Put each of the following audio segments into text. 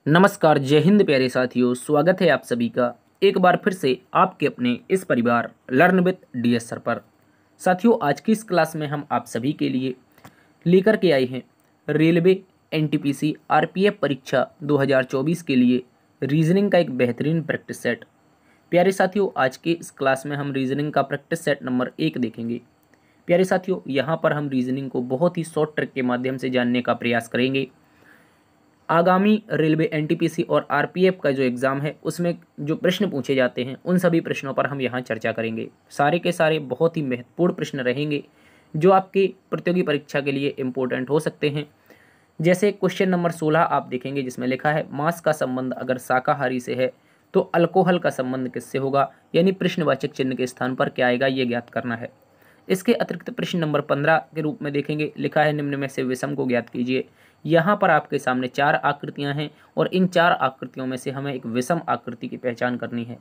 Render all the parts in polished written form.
नमस्कार, जय हिंद प्यारे साथियों। स्वागत है आप सभी का एक बार फिर से आपके अपने इस परिवार लर्न विद डीएस सर पर। साथियों, आज की इस क्लास में हम आप सभी के लिए लेकर के आए हैं रेलवे एनटीपीसी आरपीएफ परीक्षा 2024 के लिए रीजनिंग का एक बेहतरीन प्रैक्टिस सेट। प्यारे साथियों, आज के इस क्लास में हम रीजनिंग का प्रैक्टिस सेट नंबर 1 देखेंगे। प्यारे साथियों, यहाँ पर हम रीजनिंग को बहुत ही शॉर्ट ट्रिक के माध्यम से जानने का प्रयास करेंगे। आगामी रेलवे एनटीपीसी और आरपीएफ का जो एग्ज़ाम है उसमें जो प्रश्न पूछे जाते हैं उन सभी प्रश्नों पर हम यहाँ चर्चा करेंगे। सारे के सारे बहुत ही महत्वपूर्ण प्रश्न रहेंगे जो आपके प्रतियोगी परीक्षा के लिए इम्पोर्टेंट हो सकते हैं। जैसे क्वेश्चन नंबर 16 आप देखेंगे, जिसमें लिखा है मांस का संबंध अगर शाकाहारी से है तो अल्कोहल का संबंध किससे होगा, यानी प्रश्नवाचक चिन्ह के स्थान पर क्या आएगा, ये ज्ञात करना है। इसके अतिरिक्त प्रश्न नंबर 15 के रूप में देखेंगे, लिखा है निम्न में से विषम को ज्ञात कीजिए। यहाँ पर आपके सामने 4 आकृतियाँ हैं और इन 4 आकृतियों में से हमें एक विषम आकृति की पहचान करनी है।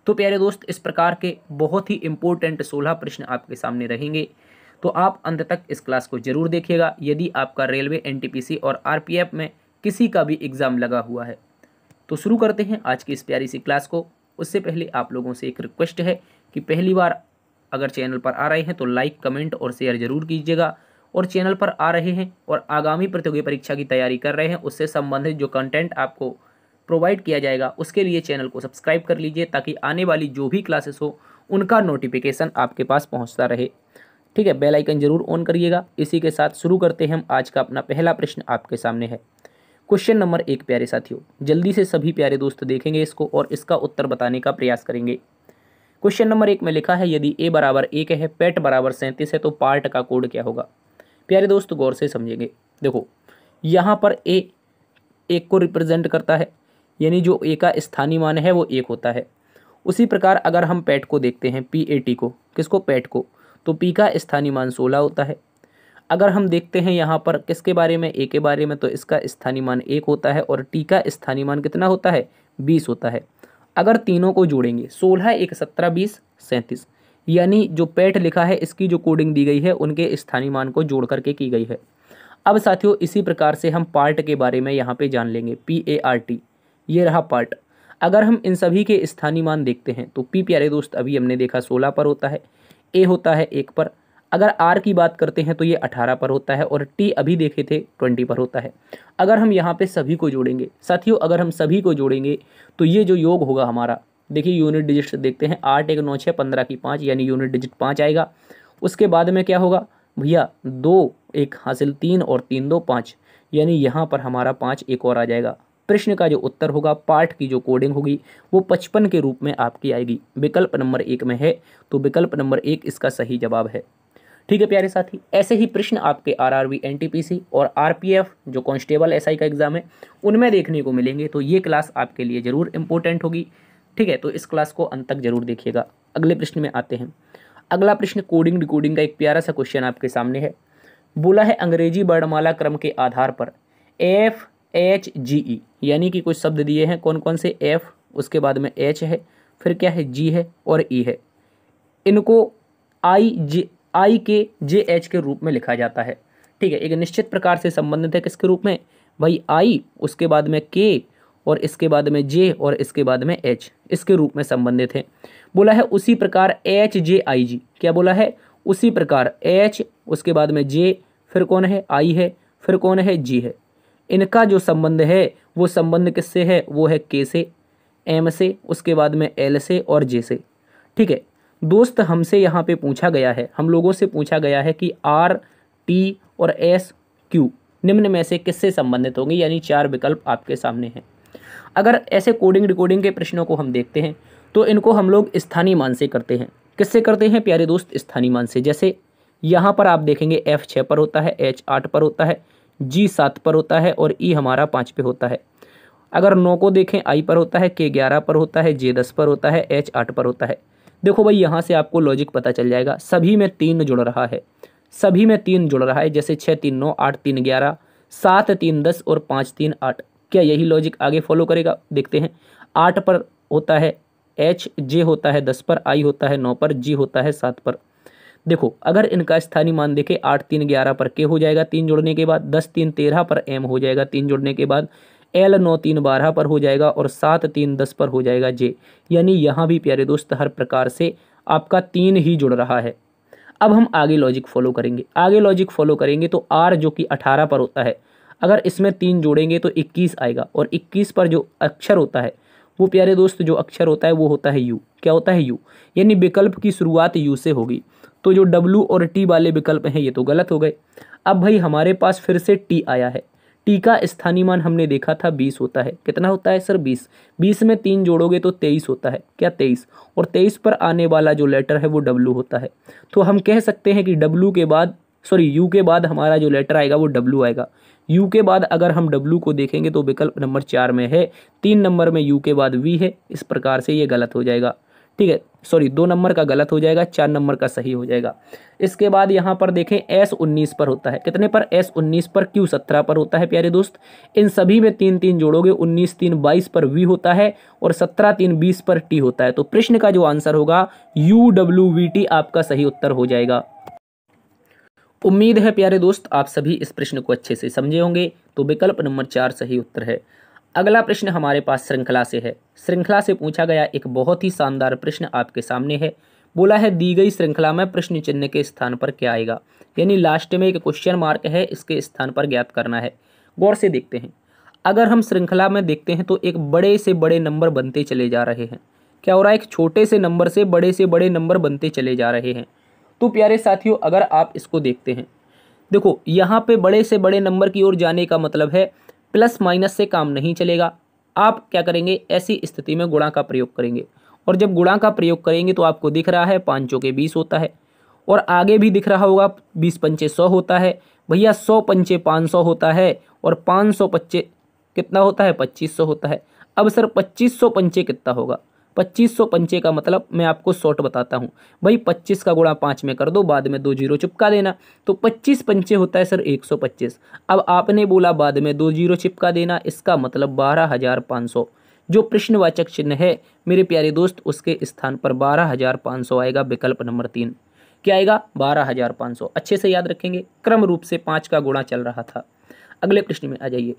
तो प्यारे दोस्त, इस प्रकार के बहुत ही इंपॉर्टेंट 16 प्रश्न आपके सामने रहेंगे, तो आप अंत तक इस क्लास को जरूर देखिएगा यदि आपका रेलवे एनटीपीसी और आरपीएफ में किसी का भी एग्ज़ाम लगा हुआ है। तो शुरू करते हैं आज की इस प्यारी सी क्लास को। उससे पहले आप लोगों से एक रिक्वेस्ट है कि पहली बार अगर चैनल पर आ रहे हैं तो लाइक, कमेंट और शेयर जरूर कीजिएगा, और चैनल पर आ रहे हैं और आगामी प्रतियोगी परीक्षा की तैयारी कर रहे हैं उससे संबंधित जो कंटेंट आपको प्रोवाइड किया जाएगा उसके लिए चैनल को सब्सक्राइब कर लीजिए, ताकि आने वाली जो भी क्लासेस हो उनका नोटिफिकेशन आपके पास पहुंचता रहे। ठीक है, बेल आइकन जरूर ऑन करिएगा। इसी के साथ शुरू करते हैं हम। आज का अपना पहला प्रश्न आपके सामने है क्वेश्चन नंबर 1। प्यारे साथियों, जल्दी से सभी प्यारे दोस्त देखेंगे इसको और इसका उत्तर बताने का प्रयास करेंगे। क्वेश्चन नंबर 1 में लिखा है यदि a बराबर 1 है, पैट बराबर 37 है तो पार्ट का कोड क्या होगा। प्यारे दोस्त, गौर से समझेंगे। देखो, यहाँ पर a 1 को रिप्रेजेंट करता है, यानी जो a का स्थानीय मान है वो 1 होता है। उसी प्रकार अगर हम पैट को देखते हैं, PAT को, किसको, पैट को, तो p का स्थानीय मान 16 होता है। अगर हम देखते हैं यहाँ पर किसके बारे में, a के बारे में, तो इसका स्थानीय मान 1 होता है और t का स्थानीय मान कितना होता है, 20 होता है। अगर तीनों को जोड़ेंगे, 16 1 17 20 37, यानी जो पैट लिखा है इसकी जो कोडिंग दी गई है उनके स्थानीय मान को जोड़ करके की गई है। अब साथियों, इसी प्रकार से हम पार्ट के बारे में यहाँ पे जान लेंगे। PART, ये रहा पार्ट। अगर हम इन सभी के स्थानीय मान देखते हैं तो P प्यारे दोस्त अभी हमने देखा 16 पर होता है, A होता है 1 पर। अगर R की बात करते हैं तो ये 18 पर होता है और T अभी देखे थे 20 पर होता है। अगर हम यहाँ पे सभी को जोड़ेंगे साथियों, अगर हम सभी को जोड़ेंगे तो ये जो योग होगा हमारा, देखिए यूनिट डिजिट देखते हैं, 8 1 9 6 15 की 5, यानी यूनिट डिजिट 5 आएगा। उसके बाद में क्या होगा भैया, 2 1 हासिल 3 और 3 2 5, यानी यहाँ पर हमारा 5 एक और आ जाएगा। प्रश्न का जो उत्तर होगा, पार्ट की जो कोडिंग होगी वो 55 के रूप में आपकी आएगी। विकल्प नंबर 1 में है तो विकल्प नंबर 1 इसका सही जवाब है। ठीक है प्यारे साथी, ऐसे ही प्रश्न आपके आरआरबी, एनटीपीसी और आरपीएफ जो कांस्टेबल एसआई का एग्जाम है उनमें देखने को मिलेंगे, तो ये क्लास आपके लिए जरूर इंपॉर्टेंट होगी। ठीक है, तो इस क्लास को अंत तक जरूर देखिएगा। अगले प्रश्न में आते हैं। अगला प्रश्न कोडिंग डिकोडिंग का एक प्यारा सा क्वेश्चन आपके सामने है। बोला है अंग्रेजी वर्णमाला क्रम के आधार पर FHGE, यानी कि कुछ शब्द दिए हैं, कौन कौन से, F, उसके बाद में H है, फिर क्या है, G है और E है। इनको I के JH के रूप में लिखा जाता है। ठीक है, एक निश्चित प्रकार से संबंधित है किसके रूप में भाई, I, उसके बाद में K और इसके बाद में J और इसके बाद में H, इसके रूप में संबंधित है। बोला है उसी प्रकार HJIG, क्या बोला है, उसी प्रकार H, उसके बाद में J, फिर कौन है, I है, फिर कौन है, G है। इनका जो संबंध है वो संबंध किससे है, वो है K से, M से, उसके बाद में L से और J से। ठीक है दोस्त, हमसे यहाँ पे पूछा गया है, हम लोगों से पूछा गया है कि R, T और S, Q निम्न में से किससे संबंधित होंगे, यानी 4 विकल्प आपके सामने हैं। अगर ऐसे कोडिंग डिकोडिंग के प्रश्नों को हम देखते हैं तो इनको हम लोग स्थानीय मान से करते हैं। किससे करते हैं प्यारे दोस्त, स्थानीय मान से। जैसे यहाँ पर आप देखेंगे F 6 पर होता है, H 8 पर होता है, G 7 पर होता है और E हमारा 5 पे होता है। अगर 9 को देखें, I पर होता है, K 11 पर होता है, J 10 पर होता है, H 8 पर होता है। देखो भाई, यहाँ से आपको लॉजिक पता चल जाएगा, सभी में 3 जुड़ रहा है, सभी में 3 जुड़ रहा है। जैसे 6 3 9, 8 3 11, 7 3 10 और 5 3 8। क्या यही लॉजिक आगे फॉलो करेगा, देखते हैं। 8 पर होता है H, J होता है 10 पर, I होता है 9 पर, G होता है 7 पर। देखो, अगर इनका स्थानीय मान देखें, 8 3 11 पर K हो जाएगा 3 जोड़ने के बाद, 10 3 13 पर M हो जाएगा 3 जोड़ने के बाद, L 9 3 12 पर हो जाएगा और 7 3 10 पर हो जाएगा J। यानी यहाँ भी प्यारे दोस्त हर प्रकार से आपका 3 ही जुड़ रहा है। अब हम आगे लॉजिक फॉलो करेंगे। आगे लॉजिक फॉलो करेंगे तो R जो कि 18 पर होता है, अगर इसमें 3 जोड़ेंगे तो 21 आएगा और 21 पर जो अक्षर होता है वो प्यारे दोस्त जो अक्षर होता है वो होता है U। क्या होता है U? यानी विकल्प की शुरुआत U से होगी। तो जो W और T वाले विकल्प हैं ये तो गलत हो गए। अब भाई हमारे पास फिर से T आया है। T का स्थानीय मान हमने देखा था 20 होता है। कितना होता है सर? 20। 20 में 3 जोड़ोगे तो 23 होता है। क्या 23? और 23 पर आने वाला जो लेटर है वो W होता है। तो हम कह सकते हैं कि W के बाद U के बाद हमारा जो लेटर आएगा वो W आएगा। U के बाद अगर हम W को देखेंगे तो विकल्प नंबर 4 में है। 3 नंबर में U के बाद V है। इस प्रकार से ये गलत हो जाएगा। ठीक है, 2 नंबर का गलत हो जाएगा, 4 नंबर का सही हो जाएगा। इसके बाद यहाँ पर देखें S 19 पर होता है। कितने पर? S 19 पर। Q 17 पर होता है प्यारे दोस्त। इन सभी में 3 3 जोड़ोगे, 19 3 22 पर V होता है और 17 3 20 पर T होता है। तो प्रश्न का जो आंसर होगा UWVT आपका सही उत्तर हो जाएगा। उम्मीद है प्यारे दोस्त आप सभी इस प्रश्न को अच्छे से समझे होंगे। तो विकल्प नंबर 4 सही उत्तर है। अगला प्रश्न हमारे पास श्रृंखला से है। श्रृंखला से पूछा गया एक बहुत ही शानदार प्रश्न आपके सामने है। बोला है दी गई श्रृंखला में प्रश्न चिन्ह के स्थान पर क्या आएगा। यानी लास्ट में एक क्वेश्चन मार्क है, इसके स्थान पर ज्ञात करना है। गौर से देखते हैं। अगर हम श्रृंखला में देखते हैं तो एक बड़े से बड़े नंबर बनते चले जा रहे हैं। क्या हो रहा है? एक छोटे से नंबर से बड़े नंबर बनते चले जा रहे हैं। तो प्यारे साथियों अगर आप इसको देखते हैं, देखो यहाँ पे बड़े से बड़े नंबर की ओर जाने का मतलब है प्लस माइनस से काम नहीं चलेगा। आप क्या करेंगे? ऐसी स्थिति में गुणा का प्रयोग करेंगे और जब गुणा का प्रयोग करेंगे तो आपको दिख रहा है 5 चौके 20 होता है और आगे भी दिख रहा होगा 20 पंचे 100 होता है। भैया 100 पंचे 500 होता है और 500 पंचे कितना होता है? 2500 होता है। अब सर 2500 पंचे कितना होगा? 2500 पंचे का मतलब मैं आपको शॉर्ट बताता हूँ भाई। 25 का गुणा 5 में कर दो, बाद में 2 जीरो चिपका देना। तो 25 पंचे होता है सर 125। अब आपने बोला बाद में 2 जीरो चिपका देना, इसका मतलब 12,500। जो प्रश्नवाचक चिन्ह है मेरे प्यारे दोस्त उसके स्थान पर 12,500 आएगा। विकल्प नंबर 3 क्या आएगा? 12,500। अच्छे से याद रखेंगे, क्रम रूप से 5 का गुणा चल रहा था। अगले प्रश्न में आ जाइए।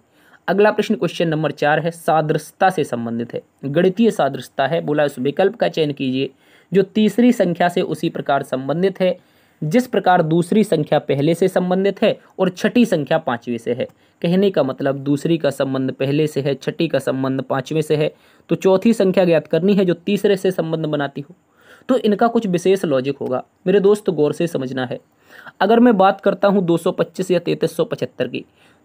अगला प्रश्न क्वेश्चन नंबर 4 है, सादृश्यता से संबंधित है, गणितीय सादृश्यता है। बोला उस विकल्प का चयन कीजिए जो तीसरी संख्या से उसी प्रकार संबंधित है जिस प्रकार दूसरी संख्या पहले से संबंधित है और छठी संख्या पांचवें से है। कहने का मतलब दूसरी का संबंध पहले से है, छठी का संबंध पांचवें से है, तो चौथी संख्या ज्ञात करनी है जो तीसरे से संबंध बनाती हो। तो इनका कुछ विशेष लॉजिक होगा मेरे दोस्त, गौर से समझना है। अगर मैं बात करता हूँ 225 या 3375 की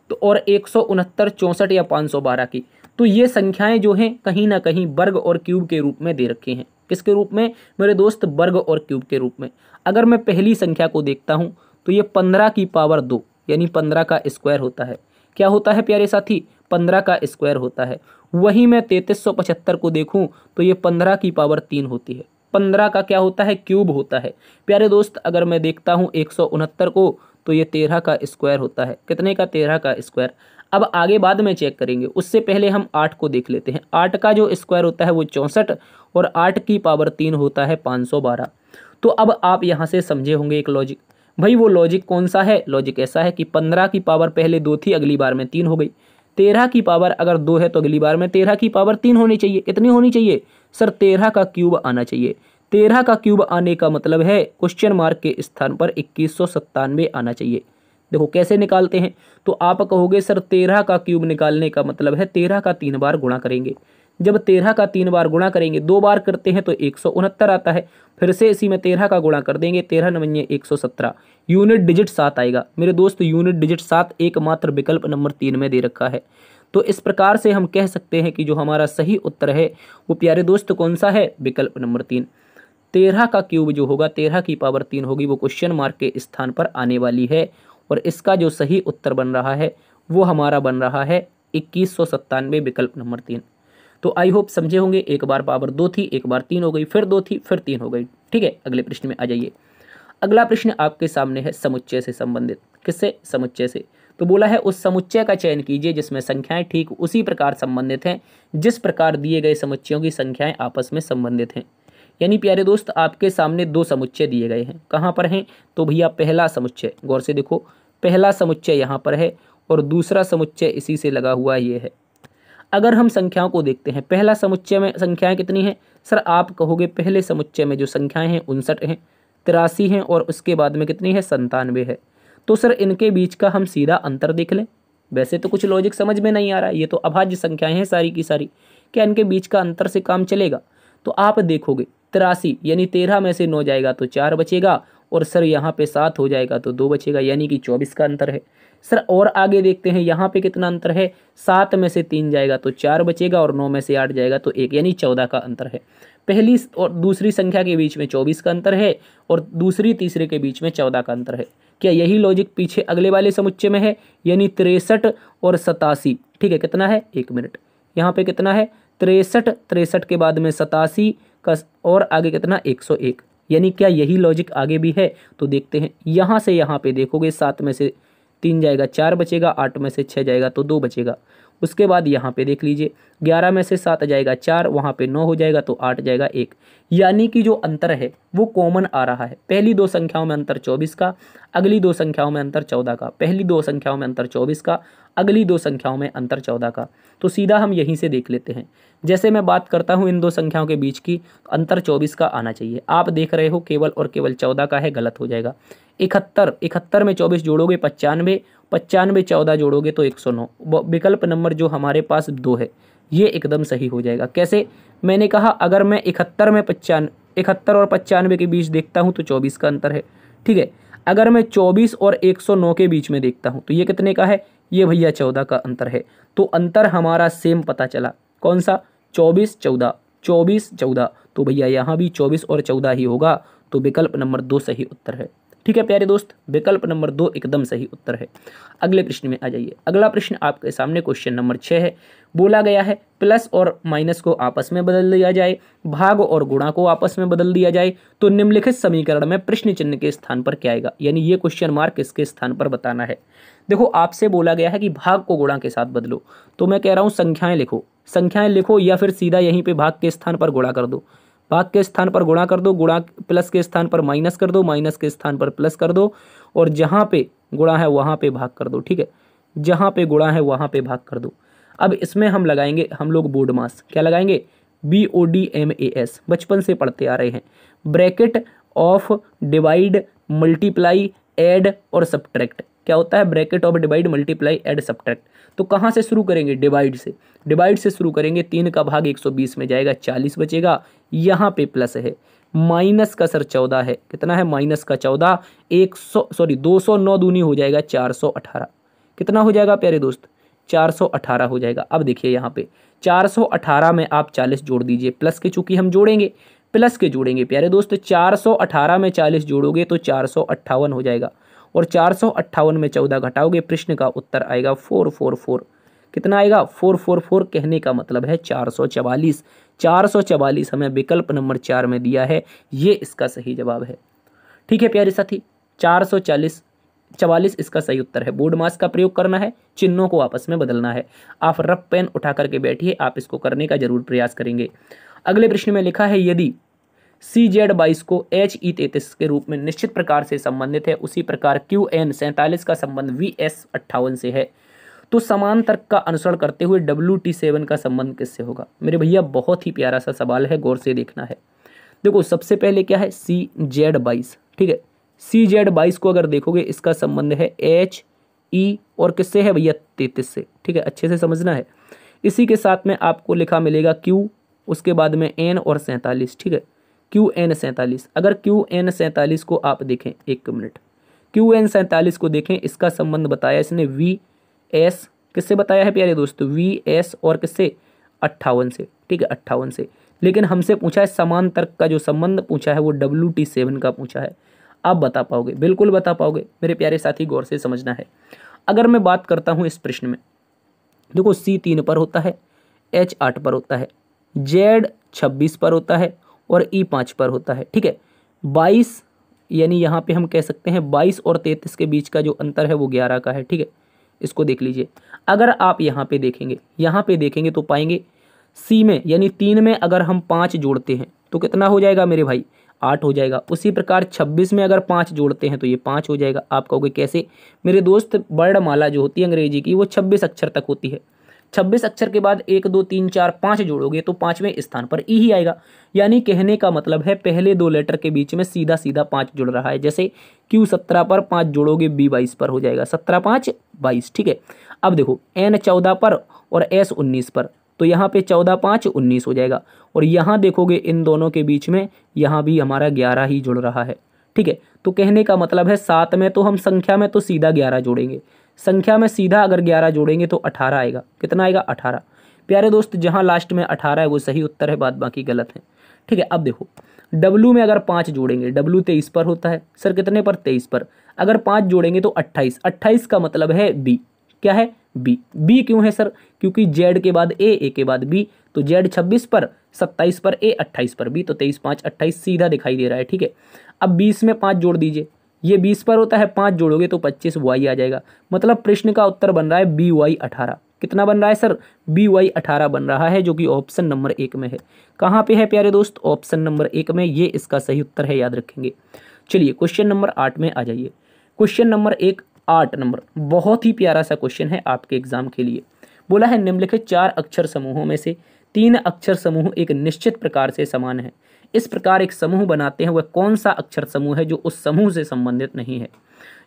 तो और 169 64 या 512 की, तो ये संख्याएं जो हैं कहीं ना कहीं वर्ग और क्यूब के रूप में दे रखी हैं। किसके रूप में मेरे दोस्त? वर्ग और क्यूब के रूप में। अगर मैं पहली संख्या को देखता हूं तो ये 15 की पावर 2 यानी 15 का स्क्वायर होता है। क्या होता है प्यारे साथी? 15 का स्क्वायर होता है। वहीं मैं 3375 को देखूं तो ये 15 की पावर 3 होती है। 15 का क्या होता है? क्यूब होता है। प्यारे दोस्त अगर मैं देखता हूँ 169 को तो ये 13 का स्क्वायर होता है। कितने का? 13 का स्क्वायर। अब आगे बाद में चेक करेंगे, उससे पहले हम 8 को देख लेते हैं। 8 का जो स्क्वायर होता है वो 64 और 8 की पावर 3 होता है 512। तो अब आप यहाँ से समझे होंगे एक लॉजिक। भाई वो लॉजिक कौन सा है? लॉजिक ऐसा है कि 15 की पावर पहले 2 थी, अगली बार में 3 हो गई। 13 की पावर अगर 2 है तो अगली बार में 13 की पावर 3 होनी चाहिए। कितनी होनी चाहिए सर? 13 का क्यूब आना चाहिए। 13 का क्यूब आने का मतलब है क्वेश्चन मार्क के स्थान पर 2197 आना चाहिए। देखो कैसे निकालते हैं, तो आप कहोगे सर 13 का क्यूब निकालने का मतलब है 13 का 3 बार गुणा करेंगे। जब 13 का 3 बार गुणा करेंगे, 2 बार करते हैं तो 169 आता है। फिर से इसी में 13 का गुणा कर देंगे, 13 9 117, यूनिट डिजिट 7 आएगा। मेरे दोस्त यूनिट डिजिट 7 एकमात्र विकल्प नंबर 3 में दे रखा है। तो इस प्रकार से हम कह सकते हैं कि जो हमारा सही उत्तर है वो प्यारे दोस्त कौन सा है? विकल्प नंबर 3। 13 का क्यूब जो होगा 13 की पावर 3 होगी, वो क्वेश्चन मार्क के स्थान पर आने वाली है और इसका जो सही उत्तर बन रहा है वो हमारा बन रहा है 2197, विकल्प नंबर 3। तो आई होप समझे होंगे। एक बार पावर 2 थी, एक बार 3 हो गई, फिर 2 थी, फिर 3 हो गई। ठीक है, अगले प्रश्न में आ जाइए। अगला प्रश्न आपके सामने है समुच्चय से संबंधित। किससे? समुच्चय से। तो बोला है उस समुच्चय का चयन कीजिए जिसमें संख्याएं ठीक उसी प्रकार संबंधित हैं जिस प्रकार दिए गए समुच्चयों की संख्याएं आपस में संबंधित हैं। यानी प्यारे दोस्त आपके सामने 2 समुच्चय दिए गए हैं। कहाँ पर हैं? तो भैया पहला समुच्चय, गौर से देखो, पहला समुच्चय यहाँ पर है और दूसरा समुच्चय इसी से लगा हुआ ये है। अगर हम संख्याओं को देखते हैं, पहला समुच्चय में संख्याएं कितनी हैं सर? आप कहोगे पहले समुच्चय में जो संख्याएं हैं 59 हैं, 83 हैं और उसके बाद में कितनी है? 97 है। तो सर इनके बीच का हम सीधा अंतर देख लें। वैसे तो कुछ लॉजिक समझ में नहीं आ रहा है, ये तो अभाज्य संख्याएं हैं सारी की सारी, क्या इनके बीच का अंतर से काम चलेगा? तो आप देखोगे 83 यानी 13 में से 9 जाएगा तो 4 बचेगा, और सर यहाँ पे 7 हो जाएगा तो 2 बचेगा, यानी कि 24 का अंतर है। सर और आगे देखते हैं, यहाँ पे कितना अंतर है? 7 में से 3 जाएगा तो 4 बचेगा, और 9 में से 8 जाएगा तो 1, यानी 14 का अंतर है। पहली और दूसरी संख्या के बीच में 24 का अंतर है, और दूसरी तीसरे के बीच में 14 का अंतर है। क्या यही लॉजिक पीछे अगले वाले समुच्चय में है? यानी 63 और 87, ठीक है। कितना है? 1 मिनट, यहाँ पे कितना है? 63 के बाद में 87 का, और आगे कितना? 101, यानी क्या यही लॉजिक आगे भी है? तो देखते हैं, यहाँ से यहाँ पे देखोगे 7 में से 3 जाएगा 4 बचेगा, 8 में से 6 जाएगा तो 2 बचेगा। उसके बाद यहाँ पे देख लीजिए 11 में से 7 जाएगा 4, वहाँ पे 9 हो जाएगा तो 8 जाएगा 1, यानी कि जो अंतर है वो कॉमन आ रहा है। पहली दो संख्याओं में अंतर 24 का, अगली दो संख्याओं में अंतर 14 का। पहली दो संख्याओं में अंतर 24 का, अगली दो संख्याओं में अंतर 14 का। तो सीधा हम यहीं से देख लेते हैं। जैसे मैं बात करता हूँ इन दो संख्याओं के बीच की, अंतर 24 का आना चाहिए। आप देख रहे हो केवल और केवल 14 का है, गलत हो जाएगा। 71 में 24 जोड़ोगे 95, 95 14 जोड़ोगे तो 109। विकल्प नंबर जो हमारे पास 2 है ये एकदम सही हो जाएगा। कैसे? मैंने कहा अगर मैं 71 और 95 के बीच देखता हूँ तो 24 का अंतर है, ठीक है। अगर मैं 24 और 109 के बीच में देखता हूँ तो ये कितने का है? ये भैया 14 का अंतर है। तो अंतर हमारा सेम पता चला, कौन सा? 24 14, 24 14। तो भैया यहाँ भी 24 और 14 ही होगा, तो विकल्प नंबर 2 सही उत्तर है। ठीक है प्यारे दोस्त, विकल्प नंबर 2 एकदम सही उत्तर है। अगले प्रश्न में आ जाइए। अगला प्रश्न आपके सामने क्वेश्चन नंबर 6 है। बोला गया है प्लस और माइनस को आपस में बदल दिया जाए, भाग और गुणा को आपस में बदल दिया जाए, तो निम्नलिखित समीकरण में प्रश्न चिन्ह के स्थान पर क्या आएगा? यानी ये क्वेश्चन मार्क किसके स्थान पर बताना है। देखो आपसे बोला गया है कि भाग को गुणा के साथ बदलो, तो मैं कह रहा हूँ संख्याएं लिखो या फिर सीधा यहीं पे भाग के स्थान पर गुणा कर दो। भाग के स्थान पर गुणा कर दो, गुणा प्लस के स्थान पर माइनस कर दो, माइनस के स्थान पर प्लस कर दो, और जहाँ पे गुणा है वहाँ पे भाग कर दो। ठीक है, जहाँ पे गुणा है वहाँ पे भाग कर दो। अब इसमें हम लगाएंगे हम लोग बोर्ड मास। क्या लगाएंगे? BODMAS, बचपन से पढ़ते आ रहे हैं। Bracket of divide multiply add और सब्ट्रैक्ट। क्या होता है? Bracket of divide multiply add subtract. तो कहाँ से शुरू करेंगे? डिवाइड से। डिवाइड से शुरू करेंगे। 3 का भाग 120 में जाएगा, 40 बचेगा। यहाँ पे प्लस है, माइनस का सर 14 है। कितना है? माइनस का 14, 209 दूनी हो जाएगा 418। कितना हो जाएगा प्यारे दोस्त? 418 हो जाएगा। अब देखिए यहाँ पे 418 में आप 40 जोड़ दीजिए, प्लस के चूंकि हम जोड़ेंगे, प्लस के जोड़ेंगे प्यारे दोस्त। 418 में 40 जोड़ोगे तो 458 हो जाएगा, और 458 में 14 घटाओगे, प्रश्न का उत्तर आएगा 444। कितना आएगा? 444। कहने का मतलब है 444। 444 हमें विकल्प नंबर 4 में दिया है, ये इसका सही जवाब है। ठीक है प्यारे साथी, 444 इसका सही उत्तर है। बोर्ड मास का प्रयोग करना है, चिन्हों को आपस में बदलना है। आप रफ पेन उठा करके बैठिए, आप इसको करने का जरूर प्रयास करेंगे। अगले प्रश्न में लिखा है यदि CZ22 को HE33 के रूप में निश्चित प्रकार से संबंधित है, उसी प्रकार QN47 का संबंध VS58 से है, तो समान तर्क का अनुसरण करते हुए WT7 का संबंध किससे होगा? मेरे भैया बहुत ही प्यारा सा सवाल है, गौर से देखना है। देखो सबसे पहले क्या है? CZ22। ठीक है, CZ22 को अगर देखोगे इसका संबंध है HE और किससे है भैया? 33 से। ठीक है, अच्छे से समझना है। इसी के साथ में आपको लिखा मिलेगा Q, उसके बाद में N और 47। ठीक है, QN47। अगर QN47 को आप देखें, एक मिनट, QN47 को देखें, इसका संबंध बताया इसने VS, किससे बताया है प्यारे दोस्तों? VS और किससे? 58 से। ठीक है, 58 से। लेकिन हमसे पूछा है समान तर्क का जो संबंध पूछा है वो WT7 का पूछा है। आप बता पाओगे? बिल्कुल बता पाओगे मेरे प्यारे साथी, गौर से समझना है। अगर मैं बात करता हूं इस प्रश्न में, देखो C 3 पर होता है, H 8 पर होता है, Z 26 पर होता है और E 5 पर होता है। ठीक है, 22 यानी यहाँ पे हम कह सकते हैं 22 और 33 के बीच का जो अंतर है वो 11 का है। ठीक है, इसको देख लीजिए। अगर आप यहाँ पे देखेंगे तो पाएंगे C में यानी 3 में अगर हम 5 जोड़ते हैं तो कितना हो जाएगा मेरे भाई? 8 हो जाएगा। उसी प्रकार 26 में अगर 5 जोड़ते हैं तो ये 5 हो जाएगा। आप कहोगे कैसे? मेरे दोस्त वर्णमाला जो होती है अंग्रेजी की वो 26 अक्षर तक होती है। 26 अक्षर के बाद 1 2 3 4 5 जोड़ोगे तो 5वें स्थान पर ई ही आएगा। यानी कहने का मतलब है पहले दो लेटर के बीच में सीधा सीधा 5 जुड़ रहा है। जैसे Q 17 पर 5 जोड़ोगे B 22 पर हो जाएगा, 17 5 22। ठीक है, अब देखो N 14 पर और S 19 पर, तो यहाँ पे 14 5 19 हो जाएगा। और यहाँ देखोगे इन दोनों के बीच में यहाँ भी हमारा 11 ही जुड़ रहा है। ठीक है, तो कहने का मतलब है 7 में तो हम संख्या में तो सीधा 11 जोड़ेंगे, संख्या में सीधा अगर 11 जोड़ेंगे तो 18 आएगा। कितना आएगा? 18। प्यारे दोस्त, जहाँ लास्ट में 18 है वो सही उत्तर है, बाद बाकी गलत है। ठीक है, अब देखो W में अगर 5 जोड़ेंगे, W 23 पर होता है सर, कितने पर? 23 पर। अगर 5 जोड़ेंगे तो 28, 28 का मतलब है B। क्या है? B। B क्यों है सर? क्योंकि Z के बाद A के बाद B, तो Z 26 पर, 27 पर A, 28 पर B, तो 23 5 28 सीधा दिखाई दे रहा है। ठीक है, अब 20 में 5 जोड़ दीजिए, ये 20 पर होता है, 5 जोड़ोगे तो 25 Y आ जाएगा। मतलब प्रश्न का उत्तर बन रहा है BY 18। कितना बन रहा है सर? BY 18 बन रहा है, जो कि ऑप्शन नंबर 1 में है। कहाँ पे है प्यारे दोस्त? ऑप्शन नंबर 1 में, ये इसका सही उत्तर है, याद रखेंगे। चलिए क्वेश्चन नंबर 8 में आ जाइए। क्वेश्चन नंबर 8 नंबर, बहुत ही प्यारा सा क्वेश्चन है आपके एग्जाम के लिए। बोला है निम्नलिखित 4 अक्षर समूहों में से 3 अक्षर समूह एक निश्चित प्रकार से समान है। इस प्रकार एक समूह बनाते हैं, वह कौन सा अक्षर समूह है जो उस समूह से संबंधित नहीं है।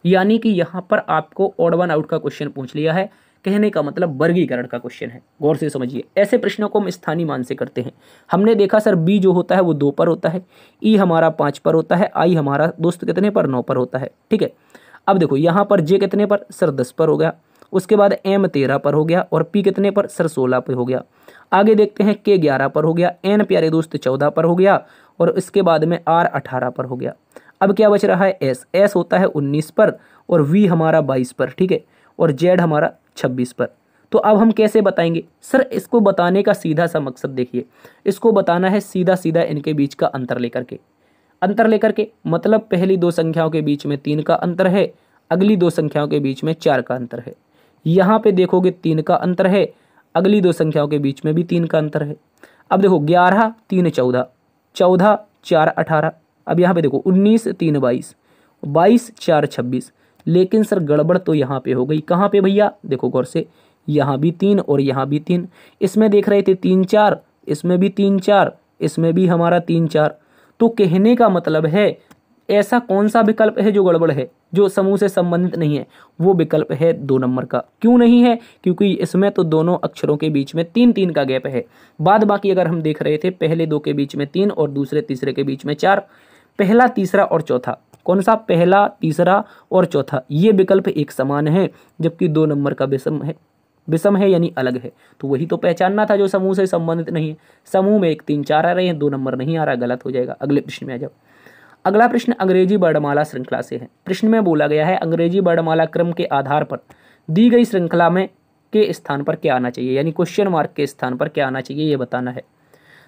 यानी कि यहाँ पर आपको ऑड वन आउट का क्वेश्चन पूछ लिया है। कहने का मतलब वर्गीकरण का क्वेश्चन है, गौर से समझिए। ऐसे प्रश्नों को हम स्थानीय मान से करते हैं। हमने देखा सर बी जो होता है वो 2 पर होता है, ई हमारा 5 पर होता है, आई हमारा दोस्त कितने पर? 9 पर होता है। ठीक है, अब देखो यहाँ पर जे कितने पर? सर 10 पर हो गया। उसके बाद एम 13 पर हो गया, और पी कितने पर? सर 16 पर हो गया। आगे देखते हैं के 11 पर हो गया, एन प्यारे दोस्त 14 पर हो गया, और इसके बाद में आर 18 पर हो गया। अब क्या बच रहा है? एस। एस होता है 19 पर, और वी हमारा 22 पर। ठीक है, और जेड हमारा 26 पर। तो अब हम कैसे बताएंगे सर? इसको बताने का सीधा सा मकसद देखिए, इसको बताना है सीधा सीधा इनके बीच का अंतर लेकर के। अंतर लेकर के मतलब पहली 2 संख्याओं के बीच में 3 का अंतर है, अगली 2 संख्याओं के बीच में 4 का अंतर है। यहाँ पे देखोगे 3 का अंतर है, अगली 2 संख्याओं के बीच में भी 3 का अंतर है। अब देखो 11 3 14, 14 4 18। अब यहाँ पे देखो 19 3 22, 22 4 26। लेकिन सर गड़बड़ तो यहाँ पे हो गई। कहाँ पे भैया? देखो गौर से, यहाँ भी 3 और यहाँ भी 3। इसमें देख रहे थे 3 4, इसमें भी 3 4, इसमें भी हमारा 3 4। तो कहने का मतलब है ऐसा कौन सा विकल्प है जो गड़बड़ है, जो समूह से संबंधित नहीं है? वो विकल्प है 2 नंबर का। क्यों नहीं है? क्योंकि इसमें तो दोनों अक्षरों के बीच में 3 का गैप है। बाद बाकी अगर हम देख रहे थे पहले 2 के बीच में 3 और दूसरे तीसरे के बीच में 4, पहला तीसरा और चौथा, कौन सा? पहला तीसरा और चौथा, ये विकल्प एक समान है, जबकि 2 नंबर का विषम है। विषम है यानी अलग है, तो वही तो पहचानना था जो समूह से संबंधित नहीं है। समूह में 1 3 4 आ रहे हैं, 2 नंबर नहीं आ रहा, गलत हो जाएगा। अगले प्रश्न में आ जाओ। अगला प्रश्न अंग्रेजी वर्णमाला श्रृंखला से है। प्रश्न में बोला गया है अंग्रेजी वर्णमाला क्रम के आधार पर दी गई श्रृंखला में के स्थान पर क्या आना चाहिए, यानी क्वेश्चन मार्क के स्थान पर क्या आना चाहिए, ये बताना है।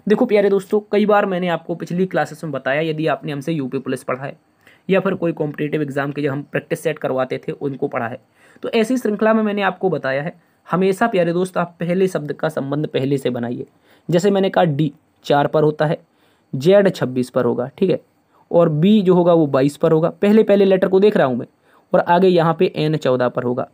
देखो प्यारे दोस्तों, कई बार मैंने आपको पिछली क्लासेस में बताया, यदि आपने हमसे यूपी पुलिस पढ़ा है या फिर कोई कॉम्पिटिटिव एग्जाम के जो हम प्रैक्टिस सेट करवाते थे उनको पढ़ा है, तो ऐसी श्रृंखला में मैंने आपको बताया है हमेशा प्यारे दोस्त आप पहले शब्द का संबंध पहले से बनाइए। जैसे मैंने कहा डी 4 पर होता है, जेड 26 पर होगा, ठीक है, और बी जो होगा वो 22 पर होगा। पहले पहले लेटर को देख रहा हूँ मैं, और आगे यहाँ पे एन 14 पर होगा।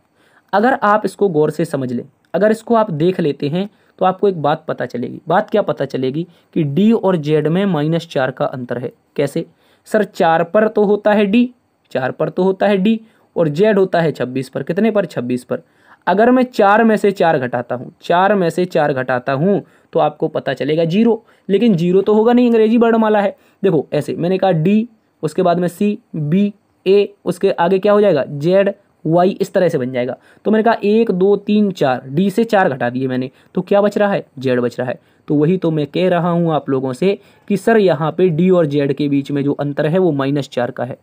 अगर आप इसको गौर से समझ लें, अगर इसको आप देख लेते हैं तो आपको एक बात पता चलेगी। बात क्या पता चलेगी? कि डी और जेड में -4 का अंतर है। कैसे सर? 4 पर तो होता है डी, 4 पर तो होता है डी, और जेड होता है 26 पर। कितने पर? 26 पर। अगर मैं 4 में से 4 घटाता हूँ, 4 में से 4 घटाता हूँ तो आपको पता चलेगा 0। लेकिन 0 तो होगा नहीं, अंग्रेजी वर्णमाला है। देखो ऐसे मैंने कहा डी, उसके बाद में सी, बी, ए, उसके आगे क्या हो जाएगा? जेड, वाई, इस तरह से बन जाएगा। तो मैंने कहा 1 2 3 4, डी से 4 घटा दिए मैंने, तो क्या बच रहा है? जेड बच रहा है। तो वही तो मैं कह रहा हूँ आप लोगों से कि सर यहाँ पे डी और जेड के बीच में जो अंतर है वो -4 का है।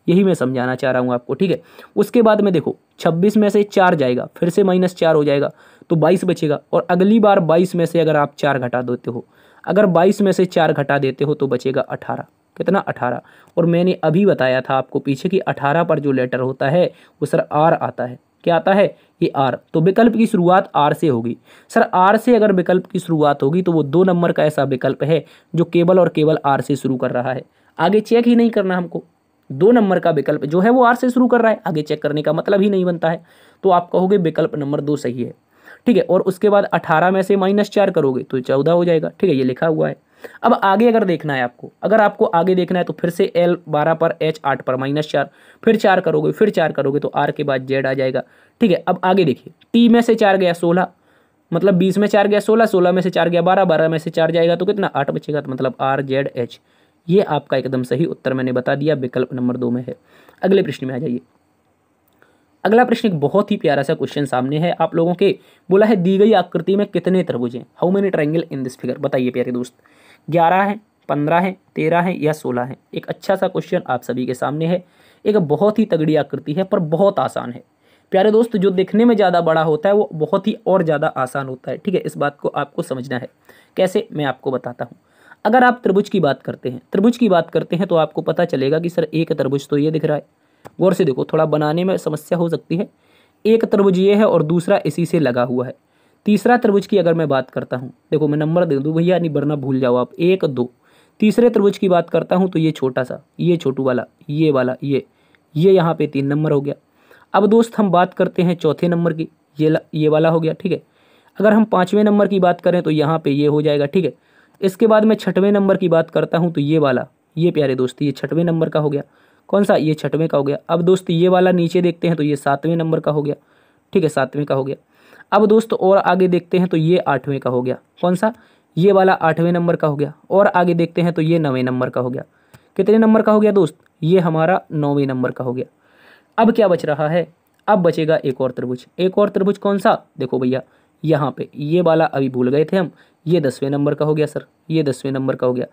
यही मैं समझाना चाह रहा हूँ आपको, ठीक है। उसके बाद में देखो 26 में से 4 जाएगा, फिर से -4 हो जाएगा, तो 22 बचेगा। और अगली बार 22 में से अगर आप 4 घटा देते हो, अगर 22 में से 4 घटा देते हो तो बचेगा 18। कितना? 18। और मैंने अभी बताया था आपको पीछे कि 18 पर जो लेटर होता है वो सर आर आता है। क्या आता है? ये आर। तो विकल्प की शुरुआत आर से होगी। सर आर से अगर विकल्प की शुरुआत होगी तो वो 2 नंबर का ऐसा विकल्प है जो केवल और केवल आर से शुरू कर रहा है। आगे चेक ही नहीं करना हमको, 2 नंबर का विकल्प जो है वो आर से शुरू कर रहा है, आगे चेक करने का मतलब ही नहीं बनता है। तो आप कहोगे विकल्प नंबर 2 सही है, ठीक है, और उसके बाद 18 में से -4 करोगे तो 14 हो जाएगा। ठीक है, ये लिखा हुआ है। अब आगे अगर देखना है आपको, अगर आपको आगे देखना है तो फिर से L 12 पर H 8 पर -4, फिर 4 करोगे, फिर 4 करोगे तो R के बाद Z आ जाएगा। ठीक है, अब आगे देखिए, T में से 4 गया 16, मतलब 20 में 4 गया 16, 16 में से 4 गया 12, 12 में से 4 जाएगा तो कितना 8 बचेगा, तो मतलब RZH। ये आपका एकदम सही उत्तर मैंने बता दिया, विकल्प नंबर 2 में है। अगले प्रश्न में आ जाइए। अगला प्रश्न एक बहुत ही प्यारा सा क्वेश्चन सामने है आप लोगों के। बोला है दी गई आकृति में कितने त्रिभुज हैं, how many triangle in this figure. बताइए प्यारे दोस्त, 11 है, 15 है, 13 है या 16 है। एक अच्छा सा क्वेश्चन आप सभी के सामने है। एक बहुत ही तगड़ी आकृति है पर बहुत आसान है प्यारे दोस्त। जो देखने में ज़्यादा बड़ा होता है वो बहुत ही और ज़्यादा आसान होता है। ठीक है, इस बात को आपको समझना है। कैसे, मैं आपको बताता हूँ। अगर आप त्रिभुज की बात करते हैं, त्रिभुज की बात करते हैं तो आपको पता चलेगा कि सर एक त्रिभुज तो ये दिख रहा है। गौर से देखो, थोड़ा बनाने में समस्या हो सकती है। एक त्रिभुज ये है और दूसरा इसी से लगा हुआ है। तीसरा त्रिभुज की अगर मैं बात करता हूँ, देखो मैं नंबर दे दूँ भैया, नहीं वरना भूल जाओ आप, 1 2। तीसरे त्रिभुज की बात करता हूँ तो ये छोटा सा, ये छोटू वाला, ये वाला, ये यहाँ पे 3 नंबर हो गया। अब दोस्त हम बात करते हैं चौथे नंबर की, ये वाला हो गया। ठीक है, अगर हम 5वें नंबर की बात करें तो यहाँ पे ये हो जाएगा। ठीक है, इसके बाद मैं 6वें नंबर की बात करता हूँ तो ये वाला, ये प्यारे दोस्त ये 6वें नंबर का हो गया। कौन सा, ये 6वें का हो गया। अब दोस्त ये वाला नीचे देखते हैं तो ये 7वें नंबर का हो गया। ठीक है, 7वें का हो गया। अब दोस्त और आगे देखते हैं तो ये 8वें का हो गया। कौन सा, ये वाला 8वें नंबर का हो गया। और आगे देखते हैं तो ये 9वें नंबर का हो गया। कितने नंबर का हो गया दोस्त, ये हमारा 9वें नंबर का हो गया। अब क्या बच रहा है, अब बचेगा एक और त्रिभुज। एक और त्रिभुज कौन सा, देखो भैया यहाँ पे ये वाला अभी भूल गए थे हम, ये 10वें नंबर का हो गया सर, ये 10वें नंबर का हो गया।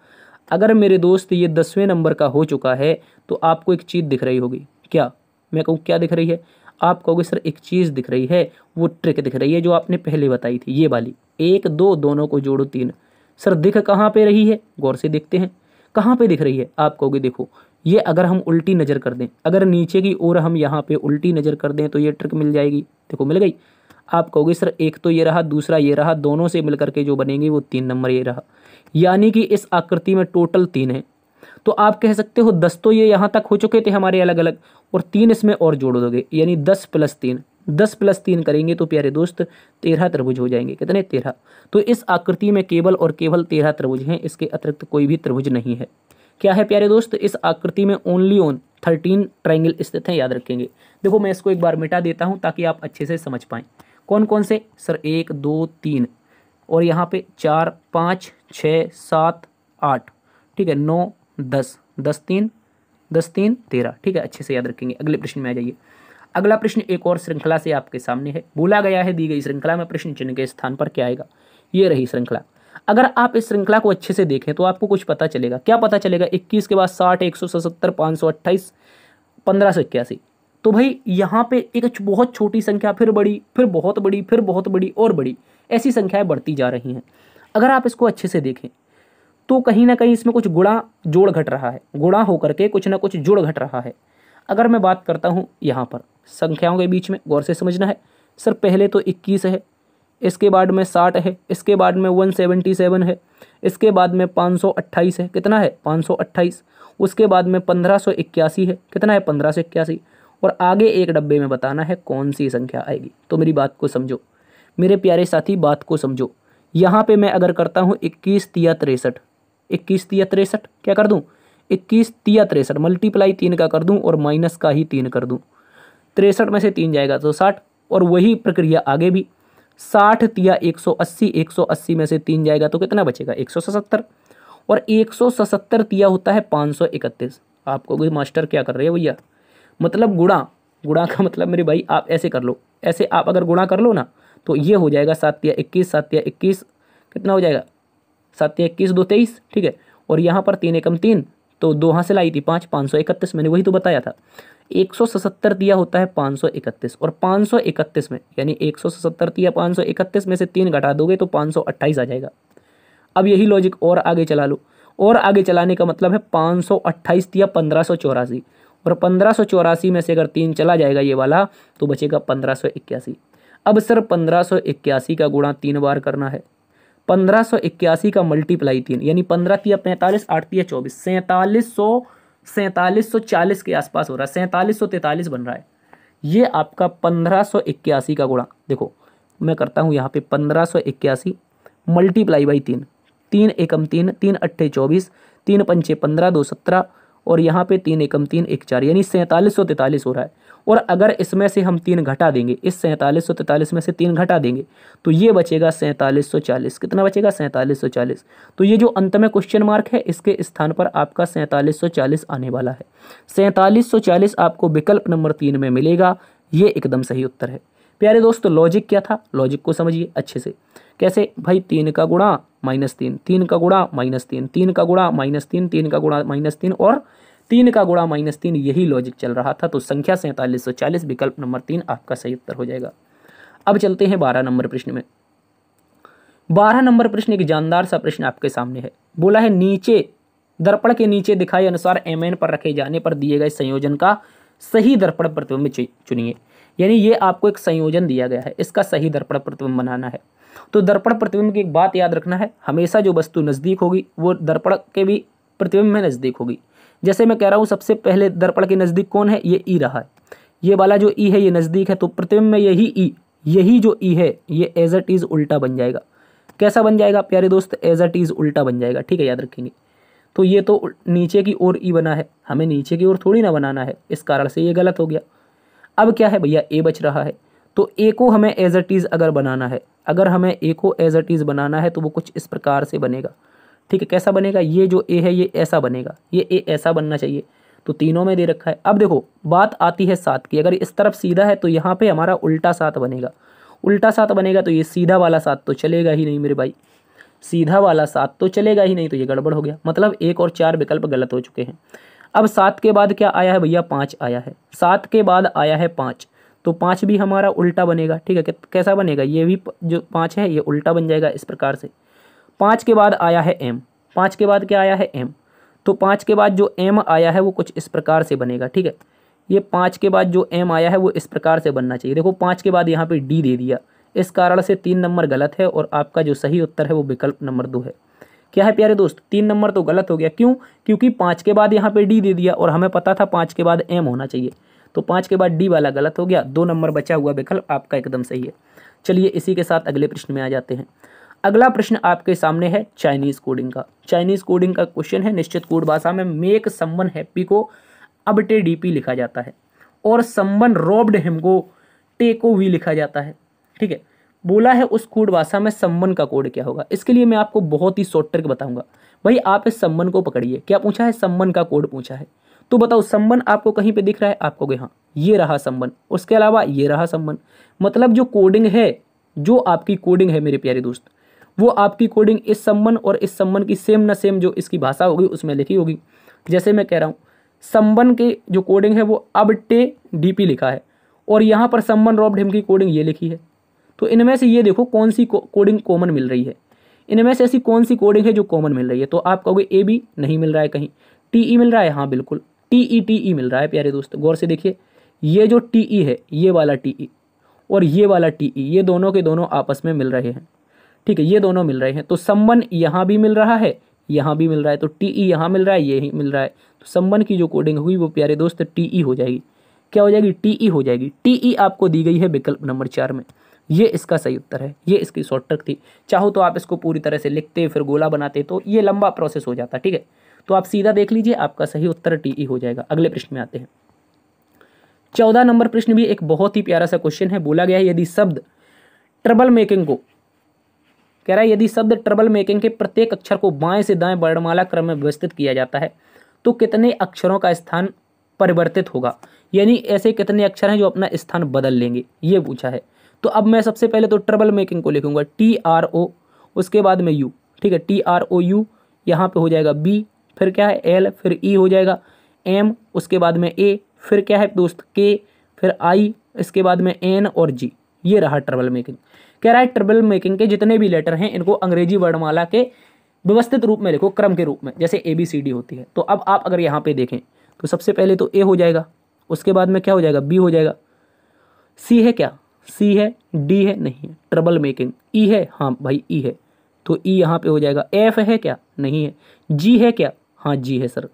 अगर मेरे दोस्त ये 10वें नंबर का हो चुका है तो आपको एक चीज़ दिख रही होगी। क्या, मैं कहूँ क्या दिख रही है, आप कहोगे सर एक चीज़ दिख रही है, वो ट्रिक दिख रही है जो आपने पहले बताई थी, ये वाली 1 2 दोनों को जोड़ो 3। सर दिख कहाँ पे रही है, गौर से देखते हैं कहाँ पे दिख रही है। आप कहोगे देखो ये अगर हम उल्टी नज़र कर दें, अगर नीचे की ओर हम यहाँ पे उल्टी नज़र कर दें तो ये ट्रिक मिल जाएगी। देखो मिल गई। आप कहोगे सर एक तो ये रहा, दूसरा ये रहा, दोनों से मिलकर के जो बनेंगे वो 3 नंबर ये रहा, यानी कि इस आकृति में टोटल 3 है। तो आप कह सकते हो 10 तो ये यहाँ तक हो चुके थे हमारे अलग अलग, और 3 इसमें और जोड़ दोगे, यानी 10 + 3, 10 + 3 करेंगे तो प्यारे दोस्त 13 त्रिभुज हो जाएंगे। कितने, 13। तो इस आकृति में केवल और केवल 13 त्रिभुज हैं, इसके अतिरिक्त कोई भी त्रिभुज नहीं है। क्या है प्यारे दोस्त, इस आकृति में ओनली 13 ट्रायंगल स्थित हैं, याद रखेंगे। देखो मैं इसको एक बार मिटा देता हूं ताकि आप अच्छे से समझ पाएं। कौन कौन से, सर 1 2 3, और यहाँ पे 4 5 6 7 8, ठीक है, 9 10, 10 3 10 3 13। ठीक है, अच्छे से याद रखेंगे। अगले प्रश्न में आ जाइए। अगला प्रश्न एक और श्रृंखला से आपके सामने है। बोला गया है दी गई श्रृंखला में प्रश्न चिन्ह के स्थान पर क्या आएगा। ये रही श्रृंखला। अगर आप इस श्रृंखला को अच्छे से देखें तो आपको कुछ पता चलेगा। क्या पता चलेगा, 21 के बाद 60, 177, 528, 1581। तो भाई यहाँ पे एक बहुत छोटी संख्या, फिर बड़ी, फिर बहुत बड़ी, फिर बहुत बड़ी और बड़ी, ऐसी संख्याएं बढ़ती जा रही हैं। अगर आप इसको अच्छे से देखें तो कहीं ना कहीं इसमें कुछ गुणा जोड़ घट रहा है, गुणा होकर के कुछ ना कुछ जुड़ घट रहा है। अगर मैं बात करता हूँ यहाँ पर संख्याओं के बीच में, गौर से समझना है। सर पहले तो 21 है, इसके बाद में 60 है, इसके बाद में 177 है, इसके बाद में 528 है, कितना है 528, उसके बाद में 1581 है, कितना है 1581, और आगे एक डब्बे में बताना है कौन सी संख्या आएगी। तो मेरी बात को समझो मेरे प्यारे साथी, बात को समझो। यहाँ पे मैं अगर करता हूँ 21 तिया 63, 21 तिया 63 क्या कर दूँ, 21 तिया 63 मल्टीप्लाई 3 का कर दूँ और माइनस का ही 3 कर दूँ। 63 में से 3 जाएगा तो 60, और वही प्रक्रिया आगे भी। 60 तिया 180, 180 में से 3 जाएगा तो कितना बचेगा 177, और 177 तिया होता है 531। आपको कोई मास्टर क्या कर रहे हैं भैया, मतलब गुणा, गुणा का मतलब मेरे भाई आप ऐसे कर लो, ऐसे आप अगर गुणा कर लो ना तो ये हो जाएगा 7 तिया 21, 7 तिया 21 कितना हो जाएगा 7 तिया 21 2 23, ठीक है, और यहाँ पर 3 एकम 3, तो 2 हासिल आई थी 5, 531, मैंने वही तो बताया था। 177 दिया होता है 531, और 531 में यानी 177 दिया 531 में से 3 घटा दोगे तो 528 आ जाएगा। अब यही लॉजिक और आगे चला लो, और आगे चलाने का मतलब है 528 दिया 1584, और 1584 में से अगर 3 चला जाएगा ये वाला तो बचेगा 1581। अब सर 1581 का गुणा 3 बार करना है, 1581 का मल्टीप्लाई 3, यानी 15 तिया 45, 8 तिया 24, 4740 के आसपास हो रहा है, 4743 बन रहा है। ये आपका 1581 का गुणा। देखो मैं करता हूँ यहाँ पे 1581 मल्टीप्लाई बाई 3, 3 एकम 3, 3 अट्ठे 24, 3 पंचे 15, 2 17 और यहाँ पे 3 एकम 3 1 4 यानी 4743 हो रहा है। और अगर इसमें से हम 3 घटा देंगे, इस 4743 में से 3 घटा देंगे तो ये बचेगा 4740। कितना बचेगा? 4740। तो ये जो अंत में क्वेश्चन मार्क है इसके स्थान पर आपका 4740 आने वाला है। 4740 आपको विकल्प नंबर 3 में मिलेगा। ये एकदम सही उत्तर है। प्यारे दोस्तों, लॉजिक क्या था? लॉजिक को समझिए अच्छे से। कैसे भाई? 3 का गुणा -3, 3 का गुणा -3, 3 का गुणा -3, 3 का गुणा -3 और 3 का गुणा -3, यही लॉजिक चल रहा था। तो संख्या 4740 विकल्प नंबर 3 आपका सही उत्तर हो जाएगा। अब चलते हैं 12 नंबर प्रश्न में। 12 नंबर प्रश्न एक जानदार सा प्रश्न आपके सामने है। बोला है नीचे दर्पण के नीचे दिखाए अनुसार MN पर रखे जाने पर दिए गए संयोजन का सही दर्पण प्रतिबिंब चुनिए। यानी ये आपको एक संयोजन दिया गया है, इसका सही दर्पण प्रतिबिंब बनाना है। तो दर्पण प्रतिबिंब की एक बात याद रखना है, हमेशा जो वस्तु नजदीक होगी वो दर्पण के भी प्रतिबिंब में नजदीक होगी। जैसे मैं कह रहा हूँ सबसे पहले दर्पण के नजदीक कौन है? ये ई रहा है। ये वाला जो ई है ये नजदीक है, तो प्रतिबिंब में यही जो ई है ये एज इट इज उल्टा बन जाएगा। कैसा बन जाएगा प्यारे दोस्त? एज इट इज उल्टा बन जाएगा। ठीक है, याद रखेंगे। तो ये तो नीचे की ओर ई बना है, हमें नीचे की ओर थोड़ी ना बनाना है, इस कारण से ये गलत हो गया। अब क्या है भैया? ए बच रहा है। तो ए को हमें एज इट इज अगर बनाना है, अगर हमें ए को एज इट इज बनाना है तो वो कुछ इस प्रकार से बनेगा। ठीक है, कैसा बनेगा? ये जो ए है ये ऐसा बनेगा, ये ए ऐसा बनना चाहिए। तो तीनों में दे रखा है। अब देखो बात आती है 7 की। अगर इस तरफ सीधा है तो यहाँ पे हमारा उल्टा 7 बनेगा। उल्टा 7 बनेगा तो ये सीधा वाला 7 तो चलेगा ही नहीं मेरे भाई, सीधा वाला 7 तो चलेगा ही नहीं। तो ये गड़बड़ हो गया, मतलब 1 और 4 विकल्प गलत हो चुके हैं। अब 7 के बाद क्या आया है भैया? 5 आया है। 7 के बाद आया है 5, तो 5 भी हमारा उल्टा बनेगा। ठीक है, कैसा बनेगा? ये भी जो 5 है ये उल्टा बन जाएगा इस प्रकार से। 5 के बाद आया है M, 5 के बाद क्या आया है? M। तो 5 के बाद जो M आया है वो कुछ इस प्रकार से बनेगा। ठीक है, ये 5 के बाद जो M आया है वो इस प्रकार से बनना चाहिए। देखो 5 के बाद यहाँ पे D दे दिया, इस कारण से 3 नंबर गलत है और आपका जो सही उत्तर है वो विकल्प नंबर 2 है। क्या है प्यारे दोस्त? 3 नंबर तो गलत हो गया। क्यों? क्योंकि 5 के बाद यहाँ पे D दे दिया और हमें पता था 5 के बाद M होना चाहिए, तो 5 के बाद D वाला गलत हो गया। 2 नंबर बचा हुआ विकल्प आपका एकदम सही है। चलिए इसी के साथ अगले प्रश्न में आ जाते हैं। अगला प्रश्न आपके सामने है चाइनीज कोडिंग का। चाइनीज कोडिंग का क्वेश्चन है, निश्चित कोड भाषा में मेक समवन हैप्पी को अबटे डीपी लिखा जाता है और समवन रोब्ड हिम को टेको वी लिखा जाता है। ठीक है, बोला है उस कोड भाषा में समवन का कोड क्या होगा। इसके लिए मैं आपको बहुत ही शॉर्ट ट्रिक बताऊंगा। भाई आप इस समवन को पकड़िए। क्या पूछा है? समवन का कोड पूछा है। तो बताओ समवन आपको कहीं पे दिख रहा है? आप कहोगे हाँ ये रहा समवन, उसके अलावा ये रहा समवन। मतलब जो कोडिंग है, जो आपकी कोडिंग है मेरे प्यारे दोस्त, वो आपकी कोडिंग इस समवन और इस समवन की सेम न सेम जो इसकी भाषा होगी उसमें लिखी होगी। जैसे मैं कह रहा हूँ समवन के जो कोडिंग है वो अब टे डीपी लिखा है और यहाँ पर समवन रॉब्ड हिम की कोडिंग ये लिखी है। तो इनमें से ये देखो कौन सी कोडिंग कॉमन मिल रही है। इनमें से ऐसी कौन सी कोडिंग है जो कॉमन मिल रही है? तो आप कहोगे ए बी नहीं मिल रहा है, कहीं टी मिल रहा है। हाँ बिल्कुल, टी मिल रहा है। प्यारे दोस्त गौर से देखिए, ये जो टी है ये वाला टी और ये वाला टी, ये दोनों के दोनों आपस में मिल रहे हैं। ठीक है, ये दोनों मिल रहे हैं। तो समवन यहाँ भी मिल रहा है, यहाँ भी मिल रहा है, तो टी यहाँ मिल रहा है, ये ही मिल रहा है। तो समवन की जो कोडिंग हुई वो प्यारे दोस्त टी हो जाएगी। क्या हो जाएगी? टी हो जाएगी। टी आपको दी गई है विकल्प नंबर 4 में। ये इसका सही उत्तर है। ये इसकी शॉर्ट ट्रिक थी। चाहो तो आप इसको पूरी तरह से लिखते फिर गोला बनाते तो ये लंबा प्रोसेस हो जाता। ठीक है, तो आप सीधा देख लीजिए, आपका सही उत्तर टी हो जाएगा। अगले प्रश्न में आते हैं। 14 नंबर प्रश्न भी एक बहुत ही प्यारा सा क्वेश्चन है। बोला गया है यदि शब्द ट्रबल मेकिंग को, कह रहा है यदि शब्द ट्रबल मेकिंग के प्रत्येक अक्षर को बाएं से दाएं वर्णमाला क्रम में व्यवस्थित किया जाता है तो कितने अक्षरों का स्थान परिवर्तित होगा। यानी ऐसे कितने अक्षर हैं जो अपना स्थान बदल लेंगे, ये पूछा है। तो अब मैं सबसे पहले तो ट्रबल मेकिंग को लिखूंगा TRO, उसके बाद में U। ठीक है, TROU, यहाँ पे हो जाएगा B, फिर क्या है L, फिर E हो जाएगा M, उसके बाद में A, फिर क्या है दोस्त K, फिर I, इसके बाद में N और G। ये रहा ट्रबल मेकिंग। कह रहा है ट्रबल मेकिंग के जितने भी लेटर हैं इनको अंग्रेजी वर्णमाला के व्यवस्थित रूप में लिखो, क्रम के रूप में, जैसे ABCD होती है। तो अब आप अगर यहाँ पे देखें तो सबसे पहले तो A हो जाएगा, उसके बाद में क्या हो जाएगा? B हो जाएगा, C है क्या? C है, D है? नहीं है। ट्रबल मेकिंग E है? हाँ भाई E है, तो E यहाँ पे हो जाएगा। F है क्या? नहीं है। G है क्या? हाँ G है सर,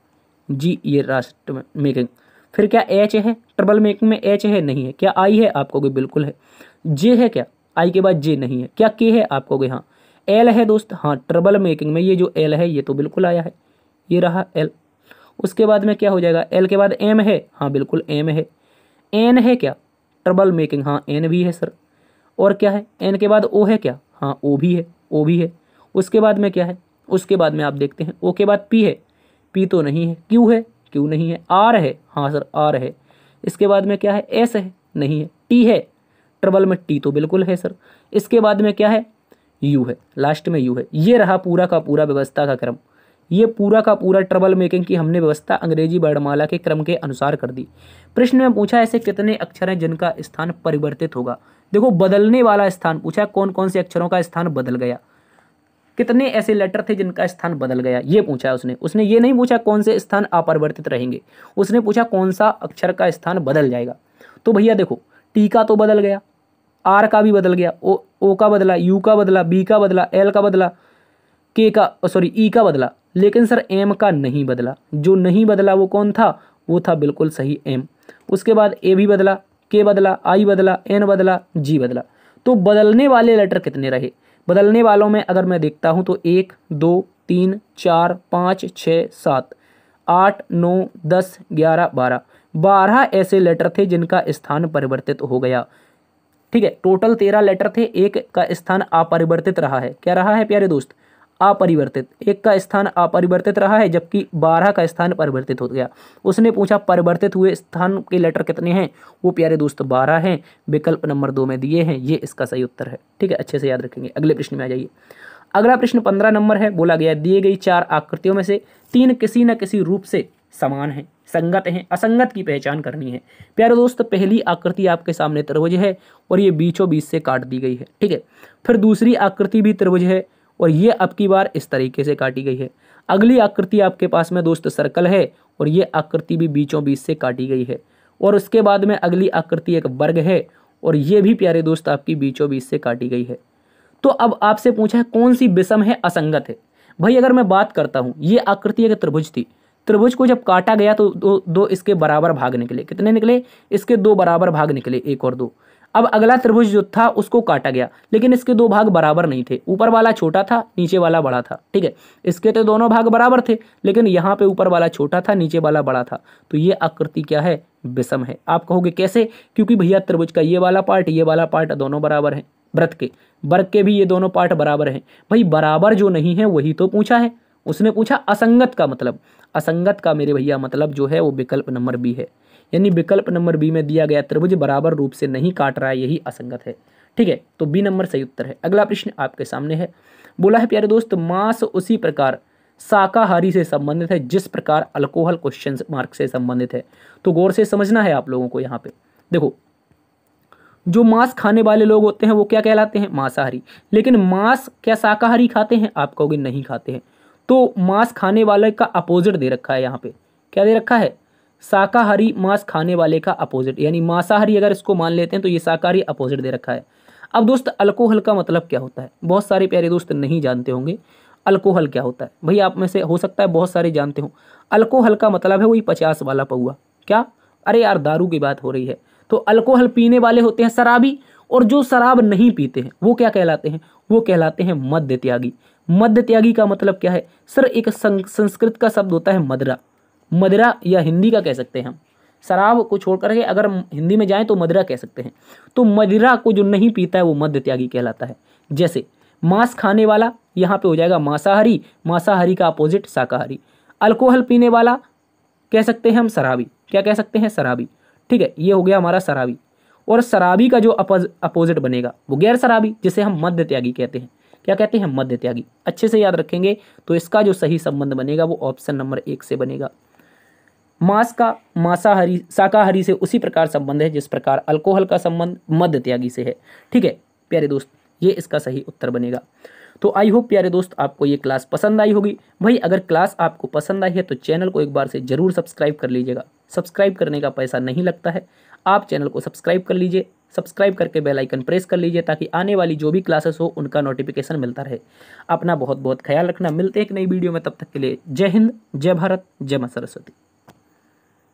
G ये राष्ट्र मेकिंग। फिर क्या H है? ट्रबल मेकिंग में H है? नहीं है। क्या I है? आप कहोगे बिल्कुल है। J है क्या? आई के बाद जे नहीं है, क्या के है आप कहोगे हाँ। एल है दोस्त, हाँ ट्रबल मेकिंग में ये जो एल है ये तो बिल्कुल आया है, ये रहा एल। उसके बाद में क्या हो जाएगा, एल के बाद एम है, हाँ बिल्कुल एम है। एन है क्या, ट्रबल मेकिंग, हाँ एन भी है सर। और क्या है, एन के बाद ओ है क्या, हाँ ओ भी है, ओ भी है। उसके बाद में क्या है, उसके बाद में आप देखते हैं ओ के बाद पी है, पी तो नहीं है। क्यू है, क्यू नहीं है। आर है, हाँ सर आर है। इसके बाद में क्या है, एस है, नहीं है। टी है, ट्रबल में टी तो बिल्कुल है सर। इसके बाद में क्या है, यू है, लास्ट में यू है। ये रहा पूरा का पूरा व्यवस्था का क्रम, ये पूरा का पूरा ट्रबल मेकिंग की हमने व्यवस्था अंग्रेजी वर्णमाला के क्रम के अनुसार कर दी। प्रश्न में पूछा ऐसे कितने अक्षर हैं जिनका स्थान परिवर्तित होगा। देखो बदलने वाला स्थान पूछा, कौन कौन से अक्षरों का स्थान बदल गया, कितने ऐसे लेटर थे जिनका स्थान बदल गया, ये पूछा है उसने ये नहीं पूछा कौन से स्थान अपरिवर्तित रहेंगे, उसने पूछा कौन सा अक्षर का स्थान बदल जाएगा। तो भैया देखो टी का तो बदल गया, आर का भी बदल गया, ओ का बदला, यू का बदला, बी का बदला, एल का बदला, के का सॉरी ई का बदला, लेकिन सर एम का नहीं बदला। जो नहीं बदला वो कौन था, वो था बिल्कुल सही एम। उसके बाद ए भी बदला, के बदला, आई बदला, एन बदला, जी बदला। तो बदलने वाले लेटर कितने रहे, बदलने वालों में अगर मैं देखता हूं तो 1 2 3 4 5 6 7 8 9 10 11 12 ऐसे लेटर थे जिनका स्थान परिवर्तित हो गया। ठीक है, टोटल 13 लेटर थे, एक का स्थान अपरिवर्तित रहा है। क्या रहा है प्यारे दोस्त, अपरिवर्तित, एक का स्थान अपरिवर्तित रहा है, जबकि 12 का स्थान परिवर्तित हो गया। उसने पूछा परिवर्तित हुए स्थान के लेटर कितने हैं, वो प्यारे दोस्त 12 हैं, विकल्प नंबर 2 में दिए हैं, ये इसका सही उत्तर है। ठीक है, अच्छे से याद रखेंगे। अगले प्रश्न में आ जाइए। अगला प्रश्न 15 नंबर है। बोला गया दिए गई 4 आकृतियों में से 3 किसी न किसी रूप से समान है, संगत हैं, असंगत की पहचान करनी है। प्यारे दोस्त पहली आकृति आपके सामने त्रिभुज है और ये बीचों बीच से काट दी गई है। ठीक है, फिर दूसरी आकृति भी त्रिभुज है और ये अब की बार इस तरीके से काटी गई है। अगली आकृति आपके पास में दोस्त सर्कल है और ये आकृति भी बीचों बीच से काटी गई है। और उसके बाद में अगली आकृति एक वर्ग है और ये भी प्यारे दोस्त आपकी बीचों बीच से काटी गई है। तो अब आपसे पूछा है कौन सी विषम है, असंगत है। भाई अगर मैं बात करता हूं, ये आकृति एक त्रिभुज थी, त्रिभुज को जब काटा गया तो दो इसके बराबर भाग निकले। कितने निकले, इसके 2 बराबर भाग निकले, 1 और 2। अब अगला त्रिभुज जो था उसको काटा गया, लेकिन इसके 2 भाग बराबर नहीं थे, ऊपर वाला छोटा था, नीचे वाला बड़ा था। ठीक है, इसके तो दोनों भाग बराबर थे, लेकिन यहाँ पे ऊपर वाला छोटा था, नीचे वाला बड़ा था। तो ये आकृति क्या है, विषम है। आप कहोगे कैसे, क्योंकि भैया त्रिभुज का ये वाला पार्ट, ये वाला पार्ट दोनों बराबर है, वृत्त के वर्ग के भी ये दोनों पार्ट बराबर हैं। भाई बराबर जो नहीं है वही तो पूछा है। उसने पूछा असंगत का मतलब, असंगत का मेरे भैया मतलब जो है वो विकल्प नंबर बी है। यानी विकल्प नंबर बी में दिया गया त्रिभुज बराबर रूप से नहीं काट रहा है, यही असंगत है। ठीक है, तो बी नंबर सही उत्तर है। अगला प्रश्न आपके सामने है। बोला है प्यारे दोस्त मांस उसी प्रकार शाकाहारी से संबंधित है जिस प्रकार अल्कोहल क्वेश्चन मार्क से संबंधित है। तो गौर से समझना है आप लोगों को। यहाँ पे देखो, जो मांस खाने वाले लोग होते हैं वो क्या कहलाते हैं, मांसाहारी। लेकिन मांस क्या शाकाहारी खाते हैं, आप कहोगे नहीं खाते हैं। तो मांस खाने वाले का अपोजिट दे रखा है। यहाँ पे क्या दे रखा है, शाकाहारी मांस खाने वाले का अपोजिट, यानी मांसाहारी अगर इसको मान लेते हैं तो ये शाकाहारी अपोजिट दे रखा है। अब दोस्त अल्कोहल का मतलब क्या होता है, बहुत सारे प्यारे दोस्त नहीं जानते होंगे अल्कोहल क्या होता है। भाई आप में से हो सकता है बहुत सारे जानते हो। अल्कोहल का मतलब है वही 50 वाला पौआ। क्या, अरे यार दारू की बात हो रही है। तो अल्कोहल पीने वाले होते हैं शराबी, और जो शराब नहीं पीते हैं वो क्या कहलाते हैं, वो कहलाते हैं मद्य त्यागी। मद्य त्यागी का मतलब क्या है सर, एक संस्कृत का शब्द होता है मदिरा। मदिरा या हिंदी का कह सकते हैं हम, शराब को छोड़ करके अगर हिंदी में जाएं तो मदिरा कह सकते हैं। तो मदिरा को जो नहीं पीता है वो मद्य त्यागी कहलाता है। जैसे मांस खाने वाला यहाँ पे हो जाएगा मांसाहारी, मांसाहारी का अपोजिट शाकाहारी। अल्कोहल पीने वाला कह सकते हैं हम शराबी, क्या कह सकते हैं, शराबी। ठीक है, ये हो गया हमारा शराबी। और शराबी का जो अपोजिट बनेगा वो गैर शराबी, जिसे हम मद्य त्यागी कहते हैं। क्या कहते हैं, मद्य त्यागी। अच्छे से याद रखेंगे। तो इसका जो सही संबंध बनेगा वो ऑप्शन नंबर 1 से बनेगा। मांस का मांसाहारी शाकाहारी से उसी प्रकार संबंध है जिस प्रकार अल्कोहल का संबंध मद्य त्यागी से है। ठीक है प्यारे दोस्त, ये इसका सही उत्तर बनेगा। तो आई होप प्यारे दोस्त आपको ये क्लास पसंद आई होगी। भाई अगर क्लास आपको पसंद आई है तो चैनल को एक बार से जरूर सब्सक्राइब कर लीजिएगा। सब्सक्राइब करने का पैसा नहीं लगता है, आप चैनल को सब्सक्राइब कर लीजिए। सब्सक्राइब करके बेल आइकन प्रेस कर लीजिए ताकि आने वाली जो भी क्लासेस हो उनका नोटिफिकेशन मिलता रहे। अपना बहुत बहुत ख्याल रखना। मिलते हैं एक नई वीडियो में, तब तक के लिए जय हिंद, जय भारत, जय मां सरस्वती।